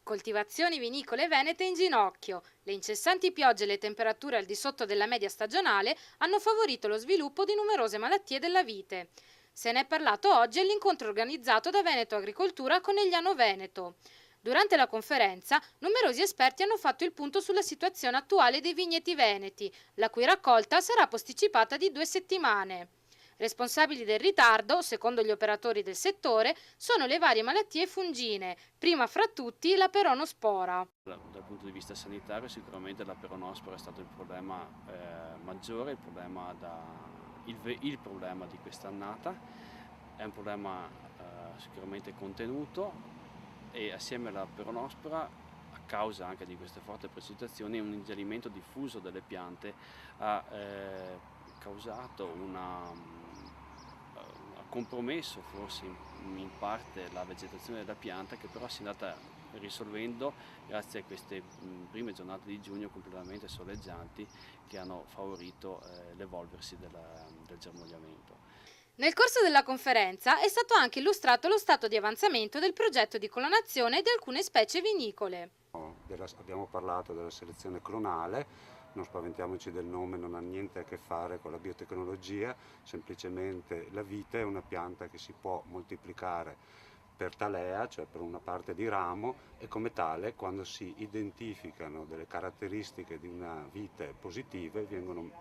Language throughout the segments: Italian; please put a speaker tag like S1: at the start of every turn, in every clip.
S1: Coltivazioni vinicole venete in ginocchio. Le incessanti piogge e le temperature al di sotto della media stagionale hanno favorito lo sviluppo di numerose malattie della vite. Se ne è parlato oggi all'incontro organizzato da Veneto Agricoltura con Conegliano Veneto. Durante la conferenza, numerosi esperti hanno fatto il punto sulla situazione attuale dei vigneti veneti, la cui raccolta sarà posticipata di 2 settimane. Responsabili del ritardo, secondo gli operatori del settore, sono le varie malattie fungine, prima fra tutti la peronospora.
S2: Dal punto di vista sanitario sicuramente la peronospora è stato il problema maggiore, il problema di quest'annata. È un problema sicuramente contenuto e assieme alla peronospora, a causa anche di queste forti precipitazioni, un ingerimento diffuso delle piante ha causato ha compromesso forse in parte la vegetazione della pianta, che però si è andata risolvendo grazie a queste prime giornate di giugno completamente soleggianti che hanno favorito l'evolversi del germogliamento.
S1: Nel corso della conferenza è stato anche illustrato lo stato di avanzamento del progetto di clonazione di alcune specie vinicole.
S3: Abbiamo parlato della selezione clonale, non spaventiamoci del nome, non ha niente a che fare con la biotecnologia, semplicemente la vite è una pianta che si può moltiplicare per talea, cioè per una parte di ramo, e come tale quando si identificano delle caratteristiche di una vite positive viene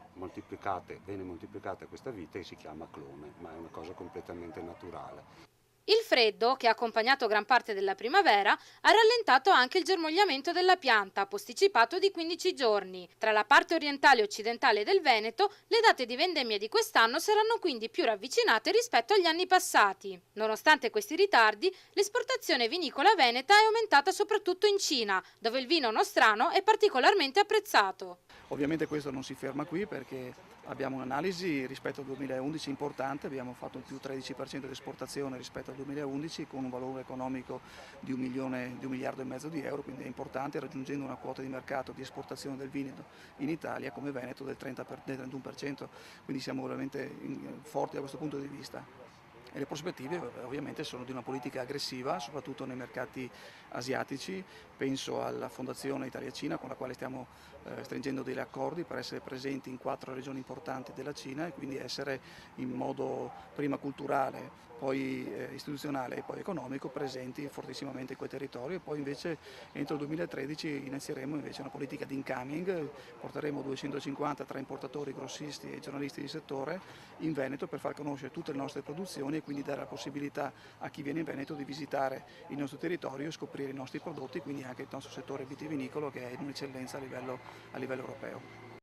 S3: moltiplicata questa vite e si chiama clone, ma è una cosa completamente naturale.
S1: Il freddo, che ha accompagnato gran parte della primavera, ha rallentato anche il germogliamento della pianta, posticipato di 15 giorni. Tra la parte orientale e occidentale del Veneto, le date di vendemmia di quest'anno saranno quindi più ravvicinate rispetto agli anni passati. Nonostante questi ritardi, l'esportazione vinicola veneta è aumentata soprattutto in Cina, dove il vino nostrano è particolarmente apprezzato.
S4: Ovviamente questo non si ferma qui perché abbiamo un'analisi rispetto al 2011 importante, abbiamo fatto un più 13% di esportazione rispetto al 2011 con un valore economico di 1,5 miliardi di euro, quindi è importante, raggiungendo una quota di mercato di esportazione del vino in Italia come Veneto del 31%, quindi siamo veramente forti da questo punto di vista. E le prospettive ovviamente sono di una politica aggressiva, soprattutto nei mercati asiatici. Penso alla Fondazione Italia-Cina con la quale stiamo stringendo degli accordi per essere presenti in 4 regioni importanti della Cina e quindi essere in modo prima culturale, poi istituzionale e poi economico presenti fortissimamente in quei territori, e poi invece entro il 2013 inizieremo invece una politica di incoming, porteremo 250 tra importatori, grossisti e giornalisti di settore in Veneto per far conoscere tutte le nostre produzioni e quindi dare la possibilità a chi viene in Veneto di visitare il nostro territorio e scoprire i nostri prodotti, quindi anche il nostro settore vitivinicolo che è in un'eccellenza a livello europeo.